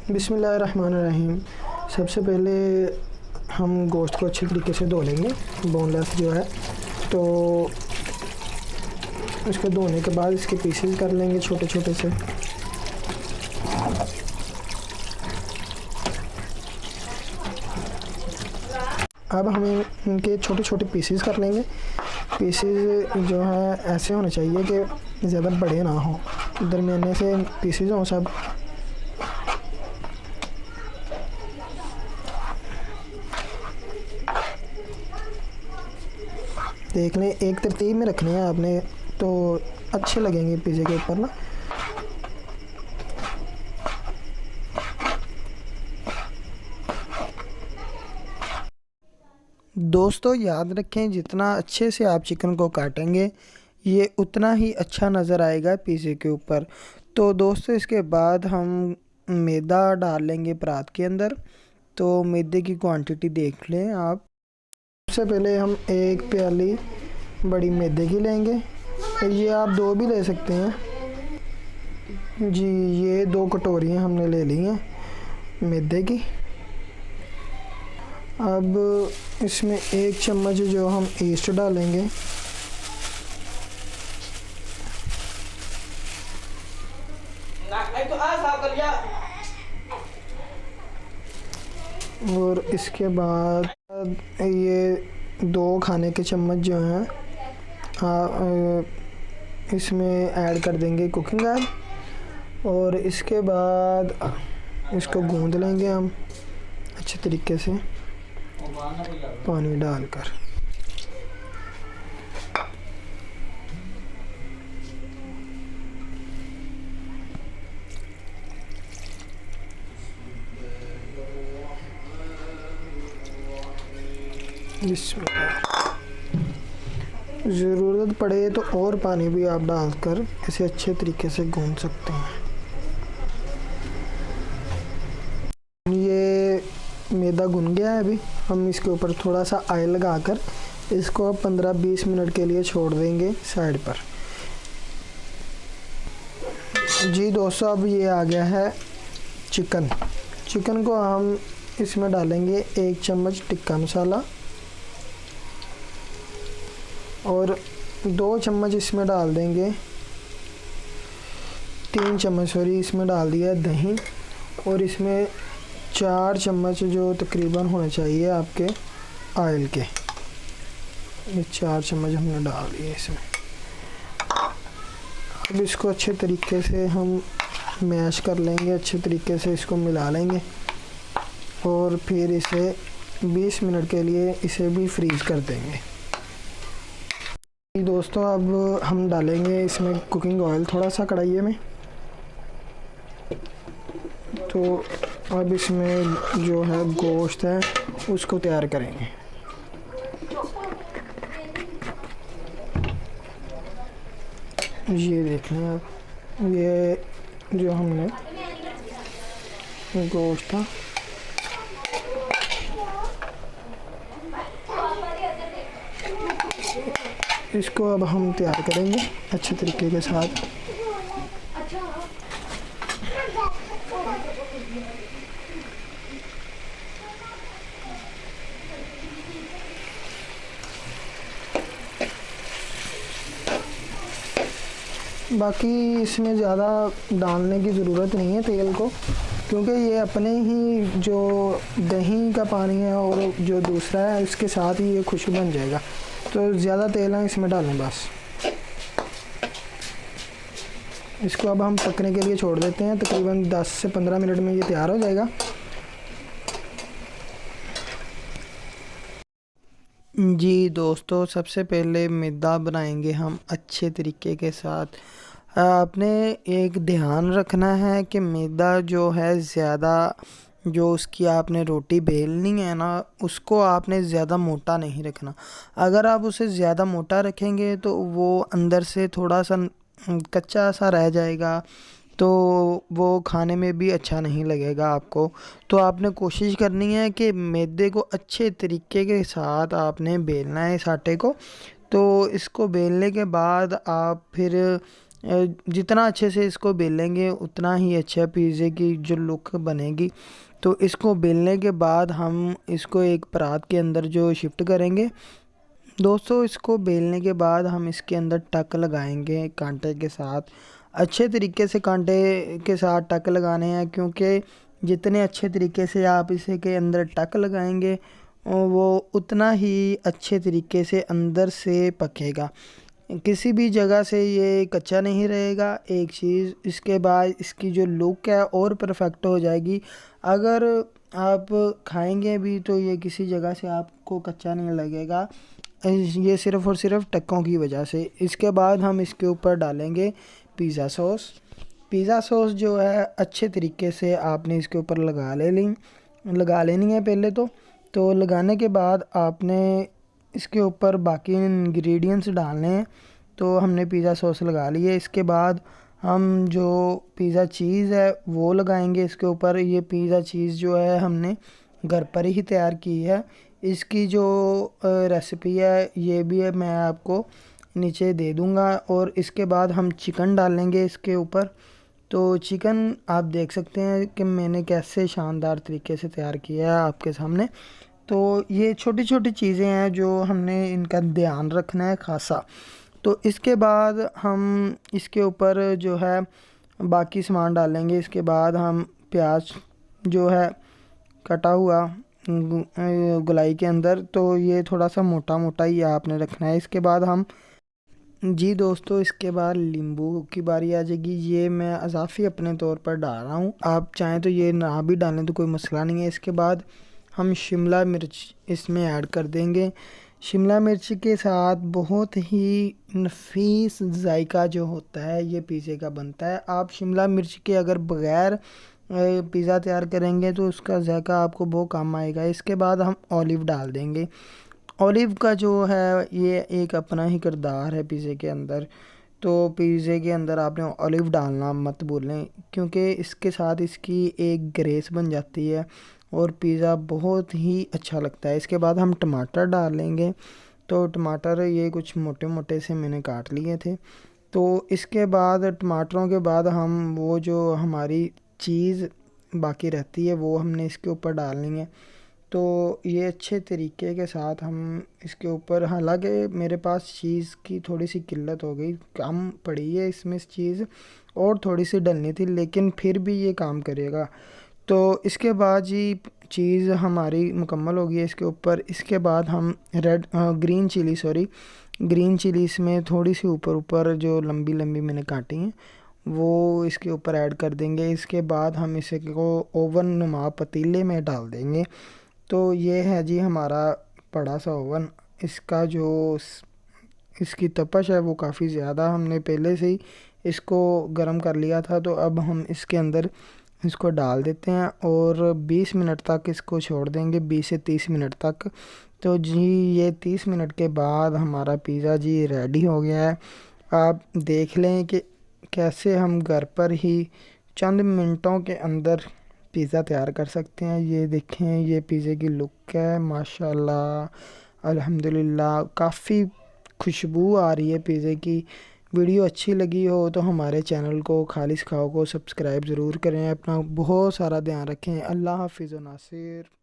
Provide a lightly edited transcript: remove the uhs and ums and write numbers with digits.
बिस्मिल्लाहिर्रहमानिर्रहीम। सबसे पहले हम गोश्त को अच्छे तरीके से धो लेंगे, बोनलेस जो है। तो इसको धोने के बाद इसके पीसेस कर लेंगे छोटे छोटे से। अब हम इनके छोटे छोटे पीसेस कर लेंगे। पीसेस जो है ऐसे होने चाहिए कि ज़्यादा बड़े ना हों, दरमियाने से पीसेस हों सब। देख लें, एक तरतीब में रखने हैं आपने, तो अच्छे लगेंगे पिज़्ज़े के ऊपर ना। दोस्तों याद रखें, जितना अच्छे से आप चिकन को काटेंगे ये उतना ही अच्छा नज़र आएगा पिज़्ज़े के ऊपर। तो दोस्तों इसके बाद हम मैदा डाल लेंगे परात के अंदर। तो मैदे की क्वांटिटी देख लें आप। सबसे पहले हम एक प्याली बड़ी मैदे की लेंगे, ये आप 2 भी ले सकते हैं जी। ये 2 कटोरियाँ हमने ले ली हैं मैदे की। अब इसमें 1 चम्मच जो हम ईस्ट डालेंगे, और इसके बाद ये 2 खाने के चम्मच जो हैं इसमें ऐड कर देंगे कुकिंग ऑयल। और इसके बाद इसको गूंद लेंगे हम अच्छे तरीके से पानी डालकर। ज़रूरत पड़े तो और पानी भी आप डालकर इसे अच्छे तरीके से गूंद सकते हैं। ये मैदा गुन गया है। अभी हम इसके ऊपर थोड़ा सा ऑयल लगाकर इसको 15-20 मिनट के लिए छोड़ देंगे साइड पर। जी दोस्तों, अब ये आ गया है चिकन को हम इसमें डालेंगे 1 चम्मच टिक्का मसाला, और 2 चम्मच इसमें डाल देंगे, 3 चम्मच सॉरी इसमें डाल दिया दही। और इसमें 4 चम्मच जो तकरीबन होने चाहिए आपके ऑयल के, ये 4 चम्मच हमने डाल दिए इसमें। अब इसको अच्छे तरीके से हम मैश कर लेंगे, अच्छे तरीके से इसको मिला लेंगे और फिर इसे 20 मिनट के लिए इसे भी फ्रीज़ कर देंगे। दोस्तों अब हम डालेंगे इसमें कुकिंग ऑयल थोड़ा सा कढ़ाई में। तो अब इसमें जो है गोश्त है उसको तैयार करेंगे। ये देख लें आप, ये जो हमने गोश्त था इसको अब हम तैयार करेंगे अच्छे तरीके के साथ। बाकी इसमें ज़्यादा डालने की ज़रूरत नहीं है तेल को, क्योंकि ये अपने ही जो दही का पानी है और जो दूसरा है इसके साथ ही ये खुशबू बन जाएगा। तो ज़्यादा तेल है इसमें डालें बस। इसको अब हम पकने के लिए छोड़ देते हैं, तकरीबन 10 से 15 मिनट में ये तैयार हो जाएगा। जी दोस्तों, सबसे पहले मैदा बनाएंगे हम अच्छे तरीके के साथ। आपने एक ध्यान रखना है कि मैदा जो है ज़्यादा, जो उसकी आपने रोटी बेलनी है ना, उसको आपने ज़्यादा मोटा नहीं रखना। अगर आप उसे ज़्यादा मोटा रखेंगे तो वो अंदर से थोड़ा सा कच्चा सा रह जाएगा, तो वो खाने में भी अच्छा नहीं लगेगा आपको। तो आपने कोशिश करनी है कि मैदे को अच्छे तरीके के साथ आपने बेलना है इस आटे को। तो इसको बेलने के बाद आप फिर जितना अच्छे से इसको बेलेंगे उतना ही अच्छा पिज़्ज़े की जो लुक बनेगी। तो इसको बेलने के बाद हम इसको एक परात के अंदर जो शिफ्ट करेंगे। दोस्तों इसको बेलने के बाद हम इसके अंदर टक लगाएंगे कांटे के साथ। अच्छे तरीके से कांटे के साथ टक लगाने हैं, क्योंकि जितने अच्छे तरीके से आप इसे के अंदर टक लगाएंगे वो उतना ही अच्छे तरीके से अंदर से पकेगा, किसी भी जगह से ये कच्चा नहीं रहेगा। एक चीज़, इसके बाद इसकी जो लुक है और परफेक्ट हो जाएगी। अगर आप खाएंगे भी तो ये किसी जगह से आपको कच्चा नहीं लगेगा, ये सिर्फ़ और सिर्फ टक्कों की वजह से। इसके बाद हम इसके ऊपर डालेंगे पिज़्ज़ा सॉस। पिज़्ज़ा सॉस जो है अच्छे तरीके से आपने इसके ऊपर लगा लेनी है पहले तो लगाने के बाद आपने इसके ऊपर बाकी इंग्रेडिएंट्स डालने हैं। तो हमने पिज़्ज़ा सॉस लगा ली है। इसके बाद हम जो पिज़्ज़ा चीज़ है वो लगाएंगे इसके ऊपर। ये पिज़्ज़ा चीज़ जो है हमने घर पर ही तैयार की है। इसकी जो रेसिपी है ये भी है, मैं आपको नीचे दे दूँगा। और इसके बाद हम चिकन डालेंगे इसके ऊपर। तो चिकन आप देख सकते हैं कि मैंने कैसे शानदार तरीके से तैयार किया है आपके सामने। तो ये छोटी छोटी चीज़ें हैं जो हमने इनका ध्यान रखना है खासा। तो इसके बाद हम इसके ऊपर जो है बाकी सामान डालेंगे। इसके बाद हम प्याज जो है कटा हुआ गोलाई के अंदर, तो ये थोड़ा सा मोटा मोटा ही आपने रखना है। इसके बाद हम जी दोस्तों इसके बाद नींबू की बारी आ जाएगी। ये मैं अज़ाफ़ी अपने तौर पर डाल रहा हूँ, आप चाहें तो ये ना भी डालें तो कोई मसला नहीं है। इसके बाद हम शिमला मिर्च इसमें ऐड कर देंगे। शिमला मिर्च के साथ बहुत ही नफीस जायका जो होता है ये पिज़्ज़े का बनता है। आप शिमला मिर्च के अगर बग़ैर पिज़्ज़ा तैयार करेंगे तो उसका जायका आपको बहुत काम आएगा। इसके बाद हम ऑलिव डाल देंगे। ऑलिव का जो है ये एक अपना ही किरदार है पिज़्ज़े के अंदर। तो पिज़्ज़े के अंदर आपने ऑलिव डालना मत भूलें, क्योंकि इसके साथ इसकी एक ग्रेस बन जाती है और पिज़्ज़ा बहुत ही अच्छा लगता है। इसके बाद हम टमाटर डालेंगे। तो टमाटर ये कुछ मोटे मोटे से मैंने काट लिए थे। तो इसके बाद टमाटरों के बाद हम वो जो हमारी चीज़ बाकी रहती है वो हमने इसके ऊपर डालनी है। तो ये अच्छे तरीके के साथ हम इसके ऊपर, हालांकि मेरे पास चीज़ की थोड़ी सी किल्लत हो गई, कम पड़ी है इसमें चीज़ और थोड़ी सी डलनी थी, लेकिन फिर भी ये काम करेगा। तो इसके बाद जी चीज़ हमारी मुकम्मल हो गई है इसके ऊपर। इसके बाद हम ग्रीन चिली इसमें थोड़ी सी ऊपर ऊपर जो लंबी लंबी मैंने काटी हैं वो इसके ऊपर ऐड कर देंगे। इसके बाद हम इसे को ओवन नुमा पतीले में डाल देंगे। तो ये है जी हमारा बड़ा सा ओवन। इसका जो इसकी तपश है वो काफ़ी ज़्यादा, हमने पहले से ही इसको गर्म कर लिया था। तो अब हम इसके अंदर इसको डाल देते हैं और 20 मिनट तक इसको छोड़ देंगे, 20 से 30 मिनट तक। तो जी ये 30 मिनट के बाद हमारा पिज़्ज़ा जी रेडी हो गया है। आप देख लें कि कैसे हम घर पर ही चंद मिनटों के अंदर पिज़्ज़ा तैयार कर सकते हैं। ये देखें, ये पिज़्ज़े की लुक है माशाल्लाह, अल्हम्दुलिल्लाह। काफ़ी खुशबू आ रही है पिज़्ज़े की। वीडियो अच्छी लगी हो तो हमारे चैनल को खालिस खाओ को सब्सक्राइब ज़रूर करें। अपना बहुत सारा ध्यान रखें। अल्लाह हाफिज़ नासिर।